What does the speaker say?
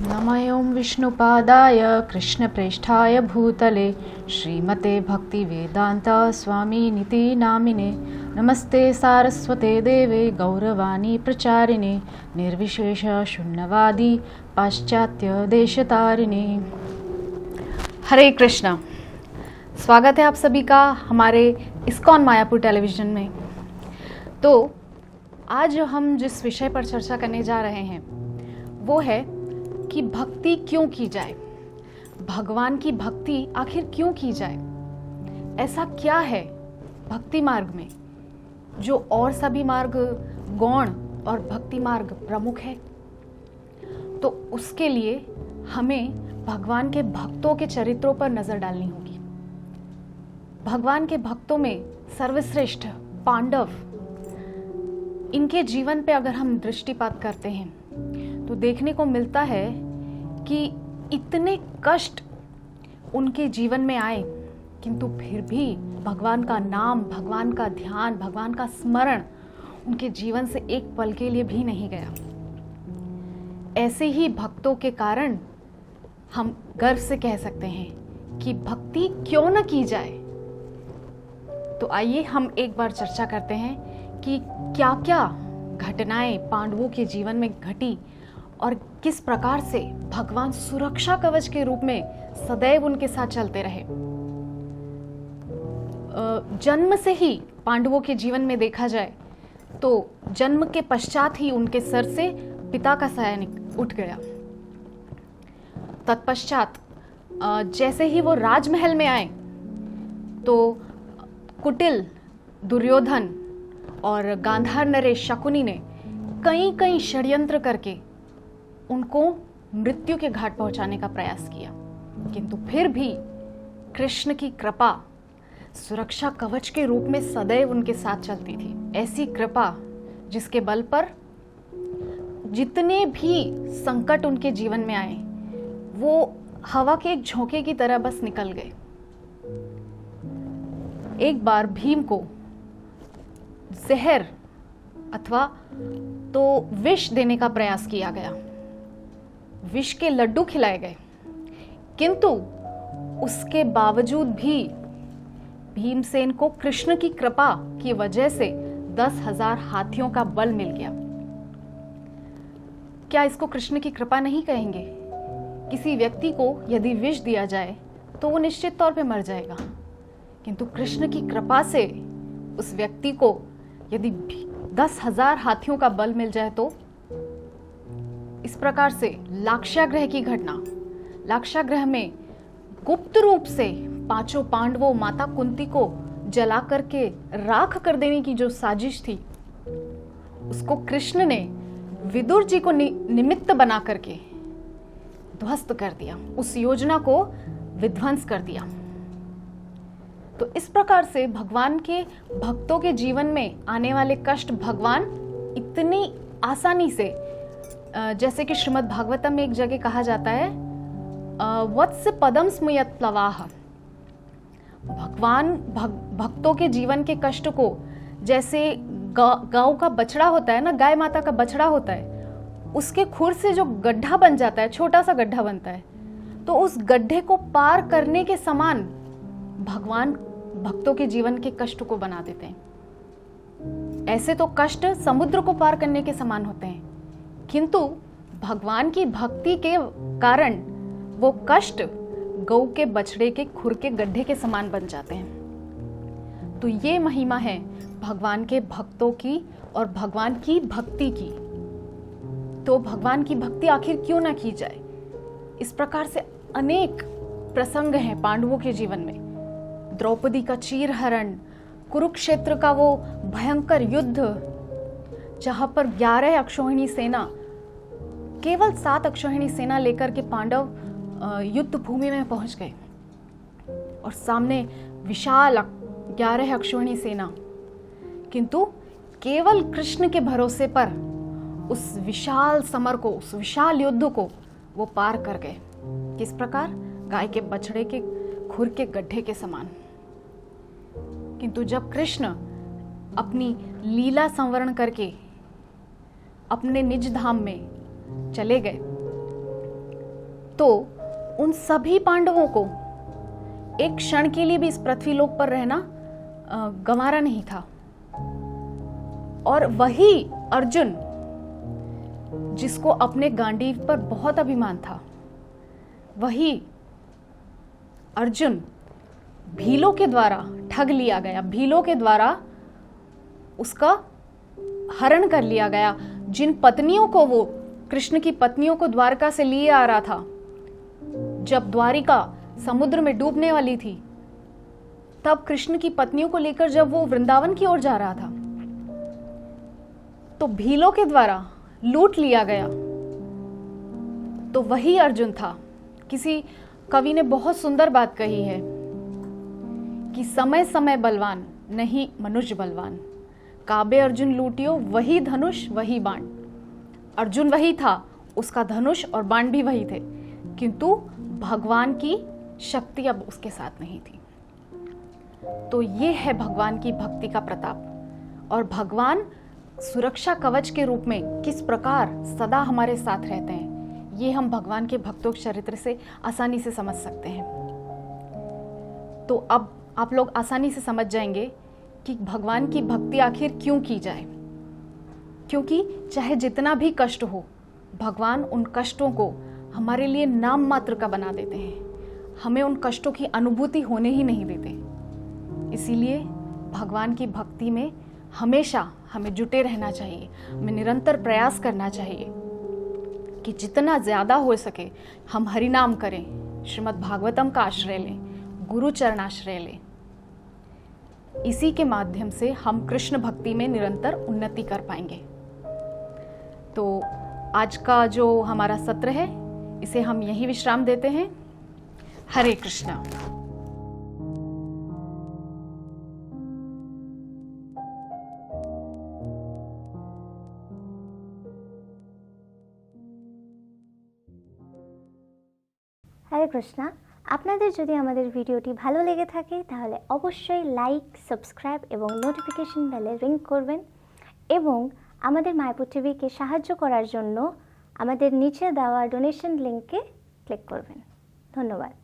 नमः विष्णुपादाय कृष्णप्रेष्ठाय भूतले श्रीमते भक्तिवेदान्त स्वामिनिति नामिने नमस्ते सारस्वते देवे गौरवाणी प्रचारिणे निर्विशेष शून्यवादी पाश्चात्य देशतारिणे। हरे कृष्णा। स्वागत है आप सभी का हमारे इस्कॉन मायापुर टेलीविज़न में। तो आज हम जिस विषय पर चर्चा करने जा रहे हैं वो है कि भक्ति क्यों की जाए, भगवान की भक्ति आखिर क्यों की जाए। ऐसा क्या है भक्ति मार्ग में जो और सभी मार्ग गौण और भक्ति मार्ग प्रमुख है। तो उसके लिए हमें भगवान के भक्तों के चरित्रों पर नजर डालनी होगी। भगवान के भक्तों में सर्वश्रेष्ठ पांडव, इनके जीवन पे अगर हम दृष्टिपात करते हैं तो देखने को मिलता है कि इतने कष्ट उनके जीवन में आए किंतु फिर भी भगवान का नाम, भगवान का ध्यान, भगवान का स्मरण उनके जीवन से एक पल के लिए भी नहीं गया। ऐसे ही भक्तों के कारण हम गर्व से कह सकते हैं कि भक्ति क्यों न की जाए। तो आइए हम एक बार चर्चा करते हैं कि क्या क्या घटनाएं पांडवों के जीवन में घटी और किस प्रकार से भगवान सुरक्षा कवच के रूप में सदैव उनके साथ चलते रहे। जन्म से ही पांडवों के जीवन में देखा जाए तो जन्म के पश्चात ही उनके सर से पिता का साया उठ गया। तत्पश्चात जैसे ही वो राजमहल में आए तो कुटिल दुर्योधन और गांधार नरेश शकुनी ने कई कई षड्यंत्र करके उनको मृत्यु के घाट पहुंचाने का प्रयास किया, किंतु फिर भी कृष्ण की कृपा सुरक्षा कवच के रूप में सदैव उनके साथ चलती थी। ऐसी कृपा जिसके बल पर जितने भी संकट उनके जीवन में आए वो हवा के एक झोंके की तरह बस निकल गए। एक बार भीम को जहर अथवा तो विष देने का प्रयास किया गया, विष के लड्डू खिलाए गए, किंतु उसके बावजूद भी भीमसेन को कृष्ण की कृपा की वजह से 10,000 हाथियों का बल मिल गया। क्या इसको कृष्ण की कृपा नहीं कहेंगे? किसी व्यक्ति को यदि विष दिया जाए तो वो निश्चित तौर पे मर जाएगा, किंतु कृष्ण की कृपा से उस व्यक्ति को यदि 10,000 हाथियों का बल मिल जाए तो इस प्रकार से लाक्षागृह की घटना, लाक्षागृह में गुप्त रूप से पांचों पांडवों, माता कुंती को जला करके राख कर देने की जो साजिश थी उसको कृष्ण ने विदुर जी को निमित्त बना करके ध्वस्त कर दिया, उस योजना को विध्वंस कर दिया। तो इस प्रकार से भगवान के भक्तों के जीवन में आने वाले कष्ट भगवान इतनी आसानी से, जैसे कि श्रीमद् भागवतम में एक जगह कहा जाता है वत्स पदम स्मयत प्लवाह। भगवान भक्तों के जीवन के कष्ट को जैसे गांव का बछड़ा होता है ना, गाय माता का बछड़ा होता है, उसके खुर से जो गड्ढा बन जाता है, छोटा सा गड्ढा बनता है, तो उस गड्ढे को पार करने के समान भगवान भक्तों के जीवन के कष्ट को बना देते हैं। ऐसे तो कष्ट समुद्र को पार करने के समान होते हैं, किंतु भगवान की भक्ति के कारण वो कष्ट गौ के बछड़े के खुर के गड्ढे के समान बन जाते हैं। तो ये महिमा है भगवान के भक्तों की और भगवान की भक्ति की। तो भगवान की भक्ति आखिर क्यों ना की जाए। इस प्रकार से अनेक प्रसंग हैं पांडवों के जीवन में। द्रौपदी का चीरहरण, कुरुक्षेत्र का वो भयंकर युद्ध जहां पर 11 अक्षौहिणी सेना, केवल 7 अक्षौहिणी सेना लेकर के पांडव युद्ध भूमि में पहुंच गए और सामने विशाल 11 अक्षौहिणी सेना, किंतु केवल कृष्ण के भरोसे पर उस विशाल समर को, उस विशाल युद्ध को वो पार कर गए। किस प्रकार? गाय के बछड़े के खुर के गड्ढे के समान। किंतु जब कृष्ण अपनी लीला संवरण करके अपने निज धाम में चले गए तो उन सभी पांडवों को एक क्षण के लिए भी इस पृथ्वीलोक पर रहना गंवारा नहीं था। और वही अर्जुन, जिसको अपने गांडीव पर बहुत अभिमान था, वही अर्जुन भीलों के द्वारा ठग लिया गया, भीलों के द्वारा उसका हरण कर लिया गया। जिन पत्नियों को वो, कृष्ण की पत्नियों को द्वारका से लिए आ रहा था, जब द्वारिका समुद्र में डूबने वाली थी, तब कृष्ण की पत्नियों को लेकर जब वो वृंदावन की ओर जा रहा था, तो भीलों के द्वारा लूट लिया गया। तो वही अर्जुन था। किसी कवि ने बहुत सुंदर बात कही है कि समय समय बलवान, नहीं मनुष्य बलवान। काबे अर्जुन लूटियो, वही धनुष वही बाण। अर्जुन वही था, उसका धनुष और बाण भी वही थे, किंतु भगवान की शक्ति अब उसके साथ नहीं थी। तो ये है भगवान की भक्ति का प्रताप। और भगवान सुरक्षा कवच के रूप में किस प्रकार सदा हमारे साथ रहते हैं, ये हम भगवान के भक्तों के चरित्र से आसानी से समझ सकते हैं। तो अब आप लोग आसानी से समझ जाएंगे कि भगवान की भक्ति आखिर क्यों की जाए। क्योंकि चाहे जितना भी कष्ट हो, भगवान उन कष्टों को हमारे लिए नाम मात्र का बना देते हैं, हमें उन कष्टों की अनुभूति होने ही नहीं देते। इसीलिए भगवान की भक्ति में हमेशा हमें जुटे रहना चाहिए, हमें निरंतर प्रयास करना चाहिए कि जितना ज्यादा हो सके हम हरि नाम करें, श्रीमद् भागवतम का आश्रय लें, गुरु चरणाश्रय लें। इसी के माध्यम से हम कृष्ण भक्ति में निरंतर उन्नति कर पाएंगे। तो आज का जो हमारा सत्र है, इसे हम यहीं विश्राम देते हैं। हरे कृष्णा। হরে কৃষ্ণা। আপনাদের যদি আমাদের ভিডিওটি ভালো লেগে থাকে তাহলে অবশ্যই লাইক, সাবস্ক্রাইব এবং নোটিফিকেশন বেলে রিং করবেন এবং আমাদের মায়াপুর টিভিকে সাহায্য করার জন্য আমাদের নিচে দেওয়া ডোনেশন লিংকে ক্লিক করবেন। ধন্যবাদ।